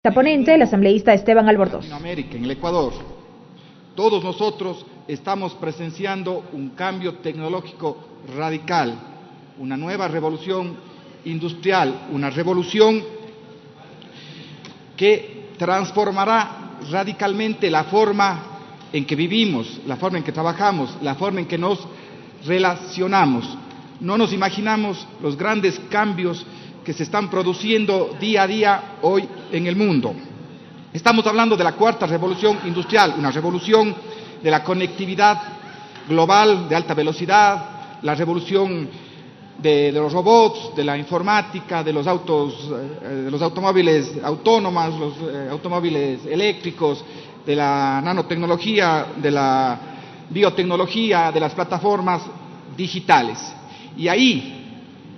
La ponente, el asambleísta Esteban Albornoz. En América, en el Ecuador, todos nosotros estamos presenciando un cambio tecnológico radical, una nueva revolución industrial, una revolución que transformará radicalmente la forma en que vivimos, la forma en que trabajamos, la forma en que nos relacionamos. No nos imaginamos los grandes cambios que se están produciendo día a día hoy en el mundo. Estamos hablando de la cuarta revolución industrial, una revolución de la conectividad global de alta velocidad, la revolución de los robots, de la informática, de los automóviles autónomos, los automóviles eléctricos, de la nanotecnología, de la biotecnología, de las plataformas digitales. Y ahí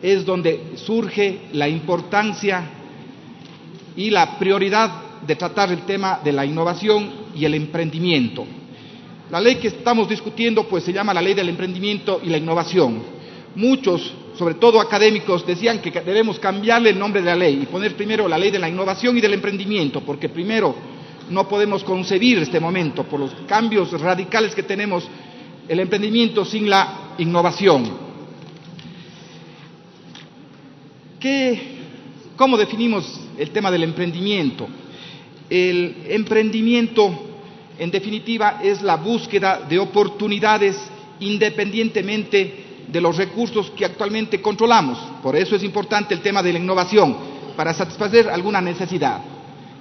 es donde surge la importancia y la prioridad de tratar el tema de la innovación y el emprendimiento. La ley que estamos discutiendo pues se llama la Ley del Emprendimiento y la Innovación. Muchos, sobre todo académicos, decían que debemos cambiarle el nombre de la ley y poner primero la Ley de la Innovación y del Emprendimiento, porque primero no podemos concebir este momento, por los cambios radicales que tenemos, el emprendimiento sin la innovación. ¿Cómo definimos el tema del emprendimiento? El emprendimiento, en definitiva, es la búsqueda de oportunidades independientemente de los recursos que actualmente controlamos. Por eso es importante el tema de la innovación, para satisfacer alguna necesidad.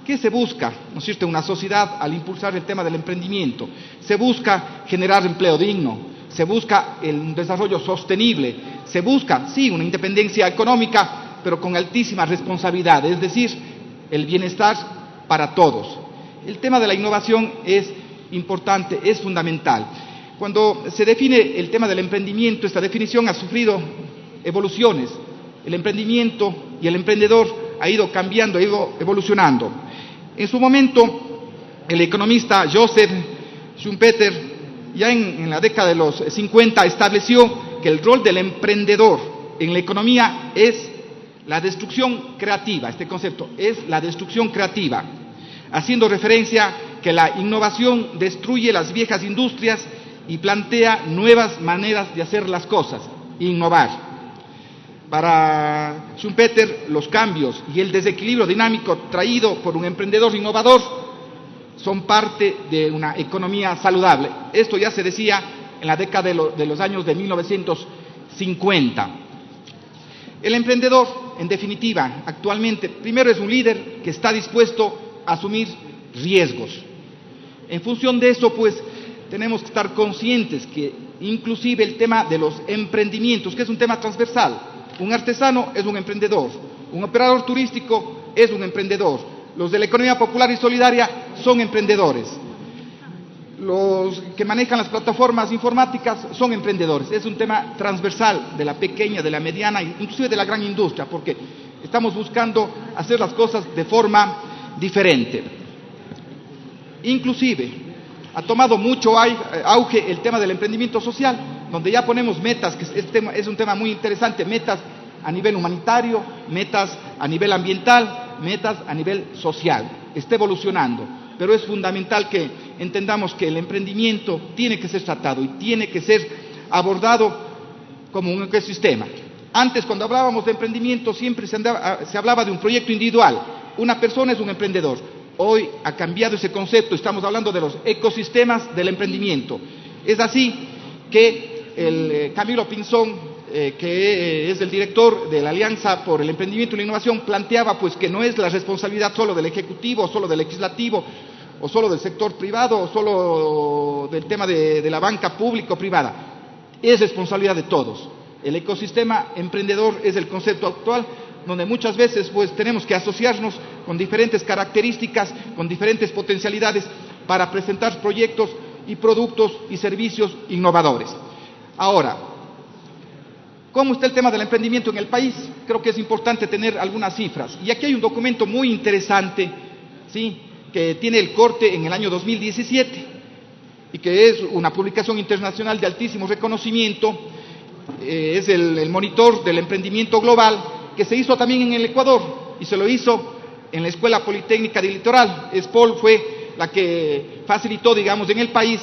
¿Qué se busca? ¿No es cierto? Una sociedad al impulsar el tema del emprendimiento. Se busca generar empleo digno, se busca el desarrollo sostenible, se busca, sí, una independencia económica, pero con altísima responsabilidad, es decir, el bienestar para todos. El tema de la innovación es importante, es fundamental. Cuando se define el tema del emprendimiento, esta definición ha sufrido evoluciones. El emprendimiento y el emprendedor ha ido cambiando, ha ido evolucionando. En su momento, el economista Joseph Schumpeter, ya en la década de los 50, estableció que el rol del emprendedor en la economía es la destrucción creativa. Este concepto es la destrucción creativa, haciendo referencia que la innovación destruye las viejas industrias y plantea nuevas maneras de hacer las cosas, innovar. Para Schumpeter, los cambios y el desequilibrio dinámico traído por un emprendedor innovador son parte de una economía saludable. Esto ya se decía en la década de los años de 1950. El emprendedor, en definitiva, actualmente, primero es un líder que está dispuesto a asumir riesgos. En función de eso, pues, tenemos que estar conscientes que inclusive el tema de los emprendimientos, que es un tema transversal, un artesano es un emprendedor, un operador turístico es un emprendedor, los de la economía popular y solidaria son emprendedores, los que manejan las plataformas informáticas son emprendedores. Es un tema transversal de la pequeña, de la mediana, inclusive de la gran industria, porque estamos buscando hacer las cosas de forma diferente. Inclusive ha tomado mucho auge el tema del emprendimiento social, donde ya ponemos metas, que es un tema muy interesante, metas a nivel humanitario, metas a nivel ambiental, metas a nivel social. Está evolucionando, pero es fundamental que entendamos que el emprendimiento tiene que ser tratado y tiene que ser abordado como un ecosistema. Antes, cuando hablábamos de emprendimiento, siempre se hablaba de un proyecto individual. Una persona es un emprendedor. Hoy ha cambiado ese concepto, estamos hablando de los ecosistemas del emprendimiento. Es así que Camilo Pinzón, que es el director de la Alianza por el Emprendimiento y la Innovación, planteaba pues que no es la responsabilidad solo del Ejecutivo, o solo del Legislativo, o solo del sector privado, o solo del tema de la banca pública o privada. Es responsabilidad de todos. El ecosistema emprendedor es el concepto actual, donde muchas veces pues tenemos que asociarnos con diferentes características, con diferentes potencialidades para presentar proyectos y productos y servicios innovadores. Ahora, ¿cómo está el tema del emprendimiento en el país? Creo que es importante tener algunas cifras. Y aquí hay un documento muy interesante, ¿sí?, que tiene el corte en el año 2017 y que es una publicación internacional de altísimo reconocimiento. Es el monitor del emprendimiento global, que se hizo también en el Ecuador y se lo hizo en la Escuela Politécnica del Litoral. ESPOL fue la que facilitó, digamos, en el país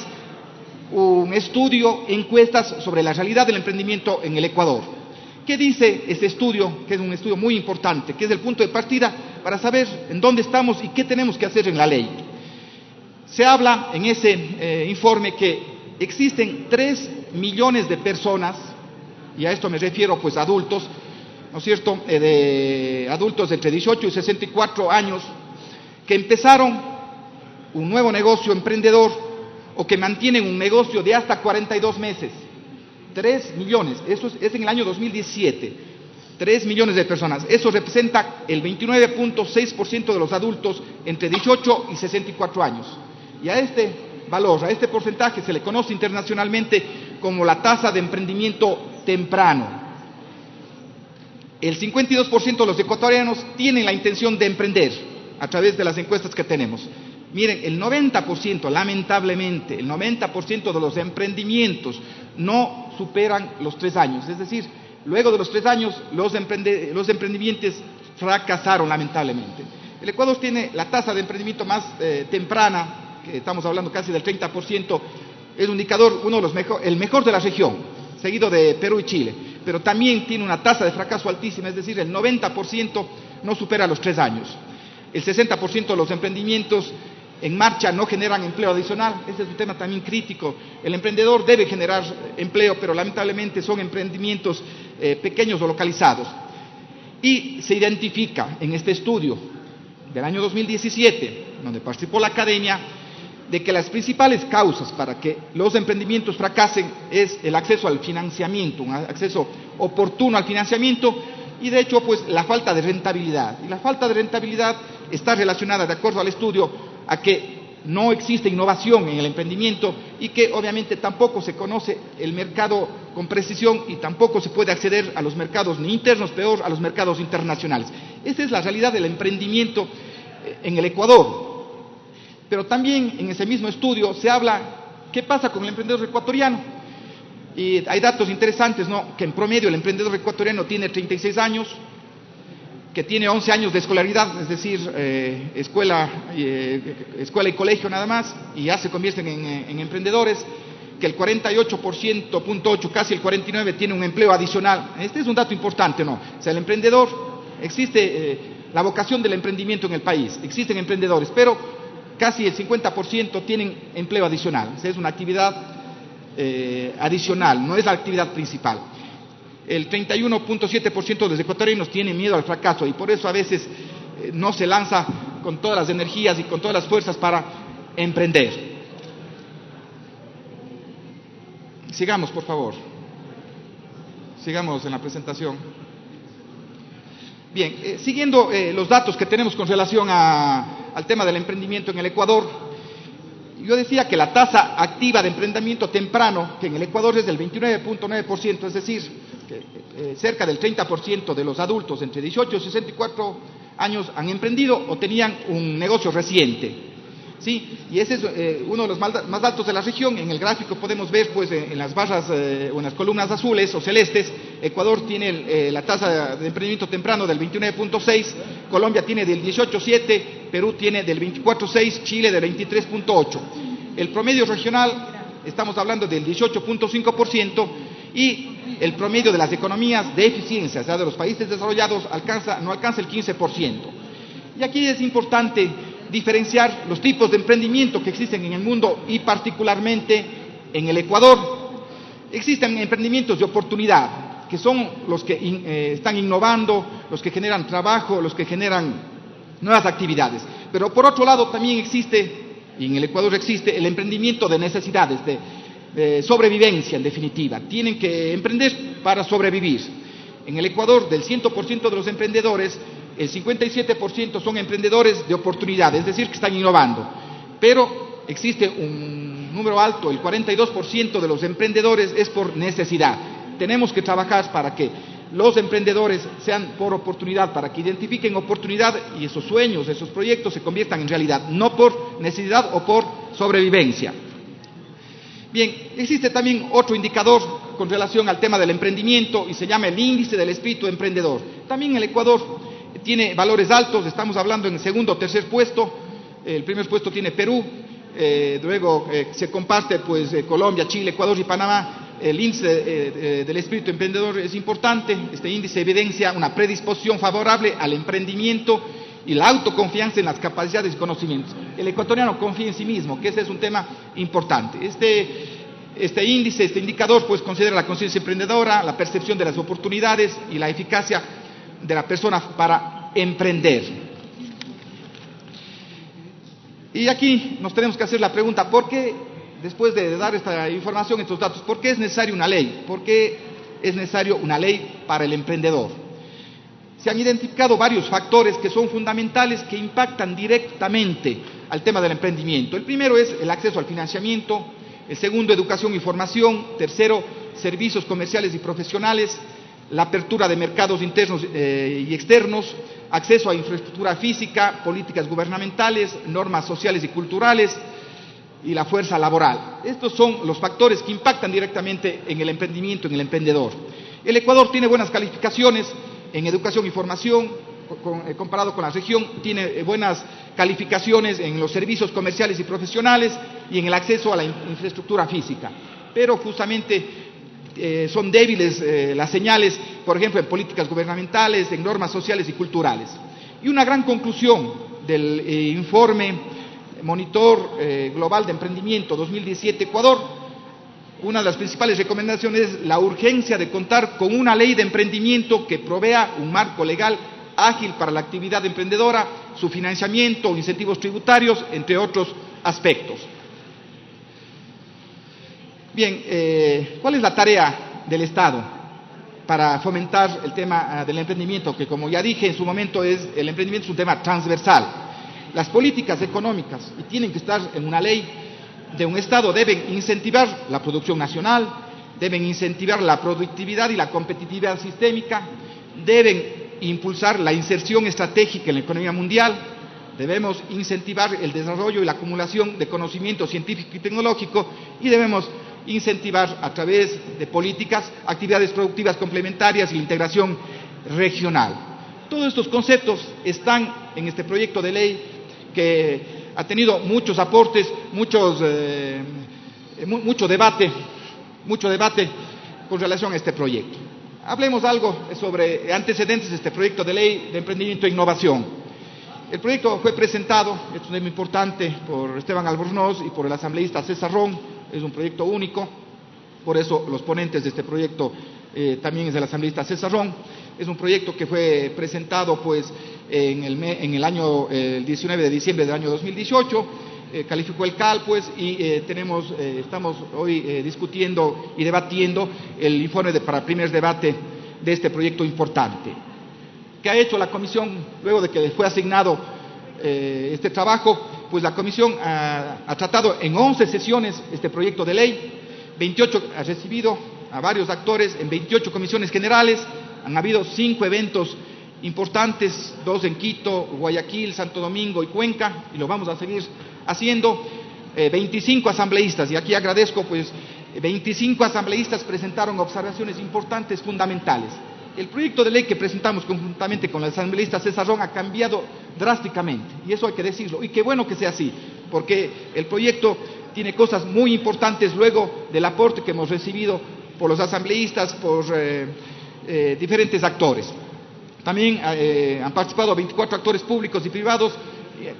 un estudio, encuestas sobre la realidad del emprendimiento en el Ecuador. ¿Qué dice este estudio? Que es un estudio muy importante, que es el punto de partida para saber en dónde estamos y qué tenemos que hacer en la ley. Se habla en ese informe que existen 3 millones de personas, y a esto me refiero pues a adultos, ¿no es cierto?, de adultos entre 18 y 64 años, que empezaron un nuevo negocio emprendedor o que mantienen un negocio de hasta 42 meses. 3 millones, eso es en el año 2017, 3 millones de personas. Eso representa el 29.6% de los adultos entre 18 y 64 años. Y a este valor, a este porcentaje se le conoce internacionalmente como la tasa de emprendimiento temprano. El 52% de los ecuatorianos tienen la intención de emprender a través de las encuestas que tenemos. Miren, el 90%, lamentablemente, el 90% de los emprendimientos no superan los 3 años. Es decir, luego de los 3 años, los emprendimientos fracasaron, lamentablemente. El Ecuador tiene la tasa de emprendimiento más temprana, que estamos hablando casi del 30%, es un indicador, el mejor de la región, seguido de Perú y Chile, pero también tiene una tasa de fracaso altísima, es decir, el 90% no supera los 3 años. El 60% de los emprendimientos en marcha no generan empleo adicional. Ese es un tema también crítico. El emprendedor debe generar empleo, pero lamentablemente son emprendimientos pequeños o localizados. Y se identifica en este estudio del año 2017, donde participó la academia, de que las principales causas para que los emprendimientos fracasen es el acceso al financiamiento, un acceso oportuno al financiamiento, y de hecho pues la falta de rentabilidad. Y la falta de rentabilidad está relacionada, de acuerdo al estudio, a que no existe innovación en el emprendimiento y que obviamente tampoco se conoce el mercado con precisión y tampoco se puede acceder a los mercados ni internos, peor a los mercados internacionales. Esa es la realidad del emprendimiento en el Ecuador. Pero también en ese mismo estudio se habla qué pasa con el emprendedor ecuatoriano. Y hay datos interesantes, ¿no?, que en promedio el emprendedor ecuatoriano tiene 36 años, que tiene 11 años de escolaridad, es decir, escuela y colegio nada más, y ya se convierten en emprendedores, que el 48.8%, casi el 49%, tiene un empleo adicional. Este es un dato importante, ¿no? O sea, el emprendedor, existe la vocación del emprendimiento en el país, existen emprendedores, pero casi el 50% tienen empleo adicional. O sea, es una actividad adicional, no es la actividad principal. El 31.7% de los ecuatorianos tienen miedo al fracaso y por eso a veces no se lanza con todas las energías y con todas las fuerzas para emprender. Sigamos, por favor. Sigamos en la presentación. Bien, siguiendo los datos que tenemos con relación al tema del emprendimiento en el Ecuador, yo decía que la tasa activa de emprendimiento temprano, que en el Ecuador es del 29.9%, es decir, que cerca del 30% de los adultos entre 18 y 64 años han emprendido o tenían un negocio reciente. ¿Sí? Y ese es uno de los más altos de la región. En el gráfico podemos ver, pues, en las barras o en las columnas azules o celestes, Ecuador tiene la tasa de emprendimiento temprano del 29.6%, Colombia tiene del 18.7%, Perú tiene del 24.6%, Chile del 23.8%. El promedio regional, estamos hablando del 18.5%, y el promedio de las economías de eficiencia, o sea, de los países desarrollados, no alcanza el 15%. Y aquí es importante diferenciar los tipos de emprendimiento que existen en el mundo y particularmente en el Ecuador. Existen emprendimientos de oportunidad, que son los que están innovando, los que generan trabajo, los que generan nuevas actividades. Pero por otro lado también existe, y en el Ecuador existe, el emprendimiento de necesidades, de sobrevivencia en definitiva. Tienen que emprender para sobrevivir. En el Ecuador, del 100% de los emprendedores, el 57% son emprendedores de oportunidad, es decir, que están innovando. Pero existe un número alto, el 42% de los emprendedores es por necesidad. Tenemos que trabajar para que los emprendedores sean por oportunidad, para que identifiquen oportunidad y esos sueños, esos proyectos se conviertan en realidad, no por necesidad o por sobrevivencia. Bien, existe también otro indicador con relación al tema del emprendimiento y se llama el índice del espíritu emprendedor. También en el Ecuador tiene valores altos, estamos hablando en el segundo o tercer puesto, el primer puesto tiene Perú, luego se comparte pues Colombia, Chile, Ecuador y Panamá. El índice del espíritu emprendedor es importante. Este índice evidencia una predisposición favorable al emprendimiento y la autoconfianza en las capacidades y conocimientos. El ecuatoriano confía en sí mismo, que ese es un tema importante. Este índice, este indicador, pues considera la conciencia emprendedora, la percepción de las oportunidades y la eficacia de la persona para emprender. Y aquí nos tenemos que hacer la pregunta, ¿por qué? Después de dar esta información, estos datos, ¿por qué es necesaria una ley? ¿Por qué es necesario una ley para el emprendedor? Se han identificado varios factores que son fundamentales, que impactan directamente al tema del emprendimiento. El primero es el acceso al financiamiento, el segundo, educación y formación, tercero, servicios comerciales y profesionales, la apertura de mercados internos y externos, acceso a infraestructura física, políticas gubernamentales, normas sociales y culturales, y la fuerza laboral. Estos son los factores que impactan directamente en el emprendimiento, en el emprendedor. El Ecuador tiene buenas calificaciones en educación y formación, comparado con la región, tiene buenas calificaciones en los servicios comerciales y profesionales y en el acceso a la infraestructura física. Pero justamente son débiles las señales, por ejemplo, en políticas gubernamentales, en normas sociales y culturales. Y una gran conclusión del informe Monitor Global de Emprendimiento 2017 Ecuador, una de las principales recomendaciones es la urgencia de contar con una ley de emprendimiento que provea un marco legal ágil para la actividad emprendedora, su financiamiento, incentivos tributarios, entre otros aspectos. Bien, ¿cuál es la tarea del Estado para fomentar el tema del emprendimiento? Que, como ya dije en su momento, el emprendimiento es un tema transversal. Las políticas económicas, y tienen que estar en una ley de un Estado, deben incentivar la producción nacional, deben incentivar la productividad y la competitividad sistémica, deben impulsar la inserción estratégica en la economía mundial, debemos incentivar el desarrollo y la acumulación de conocimiento científico y tecnológico, y debemos incentivar a través de políticas actividades productivas complementarias y la integración regional. Todos estos conceptos están en este proyecto de ley, que ha tenido muchos aportes, mucho debate con relación a este proyecto. Hablemos algo sobre antecedentes de este proyecto de ley de emprendimiento e innovación. El proyecto fue presentado, es un tema importante, por Esteban Albornoz y por el asambleísta César Ron. Es un proyecto único, por eso los ponentes de este proyecto también es el asambleísta César Ron. Es un proyecto que fue presentado pues en el año 19 de diciembre del año 2018, calificó el CAL pues, y estamos hoy discutiendo y debatiendo el informe para el primer debate de este proyecto importante. ¿Qué ha hecho la comisión luego de que fue asignado este trabajo? Pues la comisión ha tratado en 11 sesiones este proyecto de ley, 28 ha recibido a varios actores en 28 comisiones generales. Han habido 5 eventos importantes, 2 en Quito, Guayaquil, Santo Domingo y Cuenca, y lo vamos a seguir haciendo. 25 asambleístas, y aquí agradezco, pues 25 asambleístas presentaron observaciones importantes, fundamentales. El proyecto de ley que presentamos conjuntamente con el asambleísta César Ron ha cambiado drásticamente, y eso hay que decirlo, y qué bueno que sea así, porque el proyecto tiene cosas muy importantes luego del aporte que hemos recibido por los asambleístas, por diferentes actores. También han participado 24 actores públicos y privados,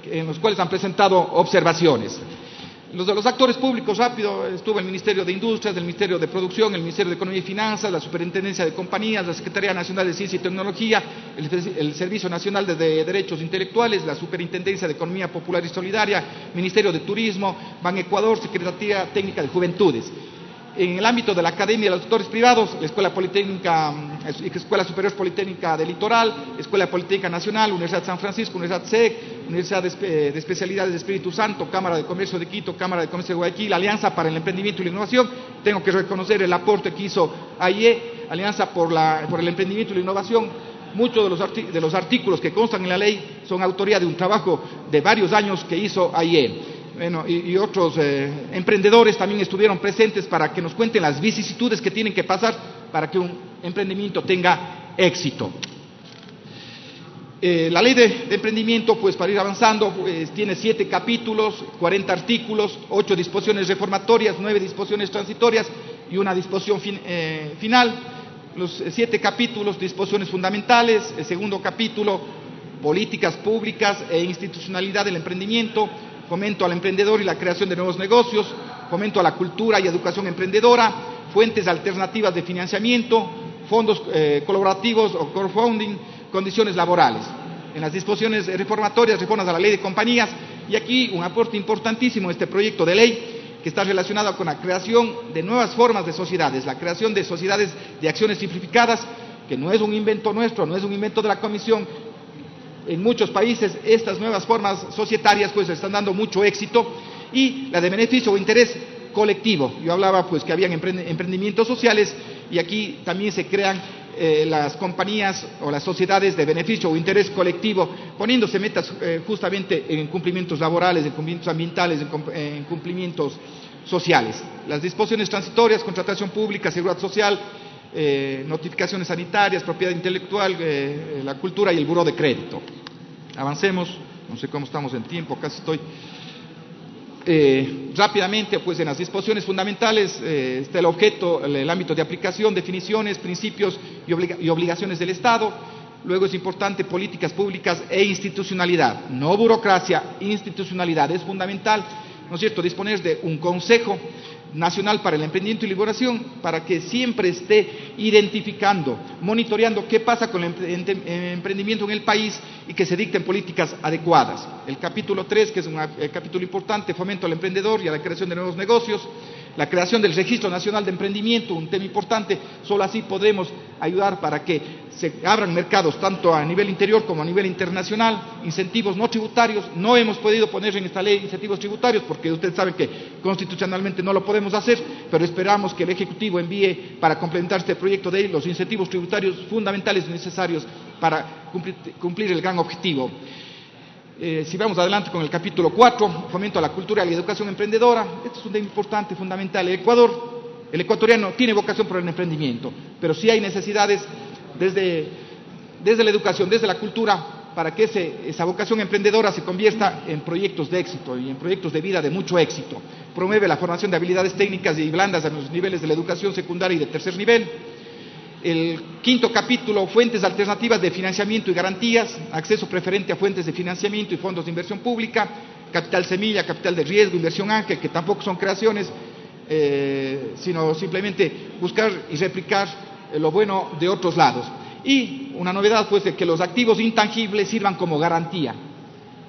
en los cuales han presentado observaciones. Los actores públicos, rápido, estuvo el Ministerio de Industrias, el Ministerio de Producción, el Ministerio de Economía y Finanzas, la Superintendencia de Compañías, la Secretaría Nacional de Ciencia y Tecnología, el Servicio Nacional de Derechos Intelectuales, la Superintendencia de Economía Popular y Solidaria, Ministerio de Turismo, Ban Ecuador, Secretaría Técnica de Juventudes. En el ámbito de la Academia de los Sectores Privados, la Escuela Superior Politécnica del Litoral, Escuela Politécnica Nacional, Universidad de San Francisco, Universidad SEC, Universidad de Especialidades de Espíritu Santo, Cámara de Comercio de Quito, Cámara de Comercio de Guayaquil, Alianza para el Emprendimiento y la Innovación. Tengo que reconocer el aporte que hizo AIE, Alianza por el Emprendimiento y la Innovación. Muchos de los artículos que constan en la ley son autoría de un trabajo de varios años que hizo AIE. Bueno, y otros emprendedores también estuvieron presentes para que nos cuenten las vicisitudes que tienen que pasar para que un emprendimiento tenga éxito. La ley de emprendimiento, pues para ir avanzando, pues, tiene 7 capítulos, 40 artículos, 8 disposiciones reformatorias, 9 disposiciones transitorias y una disposición final. Los 7 capítulos, disposiciones fundamentales. El segundo capítulo, políticas públicas e institucionalidad del emprendimiento, fomento al emprendedor y la creación de nuevos negocios, fomento a la cultura y educación emprendedora, fuentes alternativas de financiamiento, fondos colaborativos o crowdfunding, condiciones laborales. En las disposiciones reformatorias, reformas a la ley de compañías, y aquí un aporte importantísimo este proyecto de ley que está relacionado con la creación de nuevas formas de sociedades, la creación de sociedades de acciones simplificadas, que no es un invento nuestro, no es un invento de la Comisión. En muchos países estas nuevas formas societarias pues están dando mucho éxito, y la de beneficio o interés colectivo. Yo hablaba pues que habían emprendimientos sociales, y aquí también se crean las compañías o las sociedades de beneficio o interés colectivo, poniéndose metas justamente en cumplimientos laborales, en cumplimientos ambientales, en cumplimientos sociales. Las disposiciones transitorias, contratación pública, seguridad social, notificaciones sanitarias, propiedad intelectual, la cultura y el buró de crédito. Avancemos, no sé cómo estamos en tiempo, casi estoy. Rápidamente, pues en las disposiciones fundamentales está el objeto, el ámbito de aplicación, definiciones, principios y obligaciones del Estado. Luego es importante políticas públicas e institucionalidad, no burocracia, institucionalidad. Es fundamental, ¿no es cierto?, disponer de un Consejo Nacional para el Emprendimiento y la Innovación, para que siempre esté identificando, monitoreando qué pasa con el emprendimiento en el país y que se dicten políticas adecuadas. El capítulo 3, que es un capítulo importante, fomento al emprendedor y a la creación de nuevos negocios. La creación del Registro Nacional de Emprendimiento, un tema importante. Solo así podremos ayudar para que se abran mercados tanto a nivel interior como a nivel internacional. Incentivos no tributarios, no hemos podido poner en esta ley incentivos tributarios porque ustedes saben que constitucionalmente no lo podemos hacer, pero esperamos que el Ejecutivo envíe para complementar este proyecto de ley los incentivos tributarios fundamentales y necesarios para cumplir el gran objetivo. Si vamos adelante con el capítulo 4, fomento a la cultura y la educación emprendedora. Esto es un tema importante, fundamental. El ecuatoriano tiene vocación por el emprendimiento, pero sí hay necesidades desde la educación, desde la cultura, para que esa vocación emprendedora se convierta en proyectos de éxito y en proyectos de vida de mucho éxito. Promueve la formación de habilidades técnicas y blandas en los niveles de la educación secundaria y de tercer nivel. El quinto capítulo, fuentes alternativas de financiamiento y garantías, acceso preferente a fuentes de financiamiento y fondos de inversión pública, capital semilla, capital de riesgo, inversión ángel, que tampoco son creaciones, sino simplemente buscar y replicar lo bueno de otros lados. Y una novedad, pues, de que los activos intangibles sirvan como garantía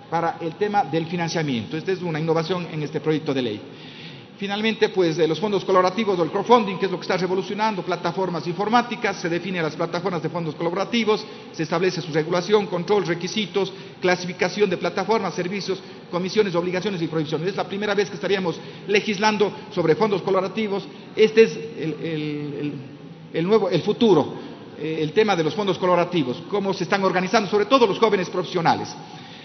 para el tema del financiamiento. Esta es una innovación en este proyecto de ley. Finalmente, pues, de los fondos colaborativos o el crowdfunding, que es lo que está revolucionando, plataformas informáticas, se definen las plataformas de fondos colaborativos, se establece su regulación, control, requisitos, clasificación de plataformas, servicios, comisiones, obligaciones y prohibiciones. Es la primera vez que estaríamos legislando sobre fondos colaborativos. Este es el futuro, el tema de los fondos colaborativos, cómo se están organizando, sobre todo los jóvenes profesionales.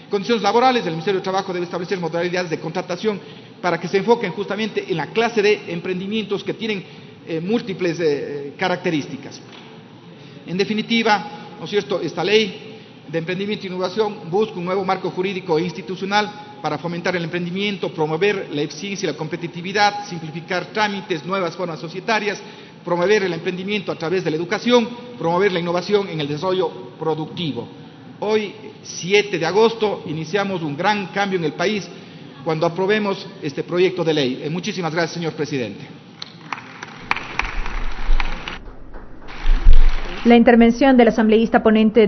Condiciones laborales, el Ministerio de Trabajo debe establecer modalidades de contratación para que se enfoquen justamente en la clase de emprendimientos que tienen múltiples características. En definitiva, ¿no es cierto?, esta ley de emprendimiento e innovación busca un nuevo marco jurídico e institucional para fomentar el emprendimiento, promover la eficiencia y la competitividad, simplificar trámites, nuevas formas societarias, promover el emprendimiento a través de la educación, promover la innovación en el desarrollo productivo. Hoy, 7 de agosto, iniciamos un gran cambio en el país cuando aprobemos este proyecto de ley. Muchísimas gracias, señor presidente. La intervención del asambleísta ponente de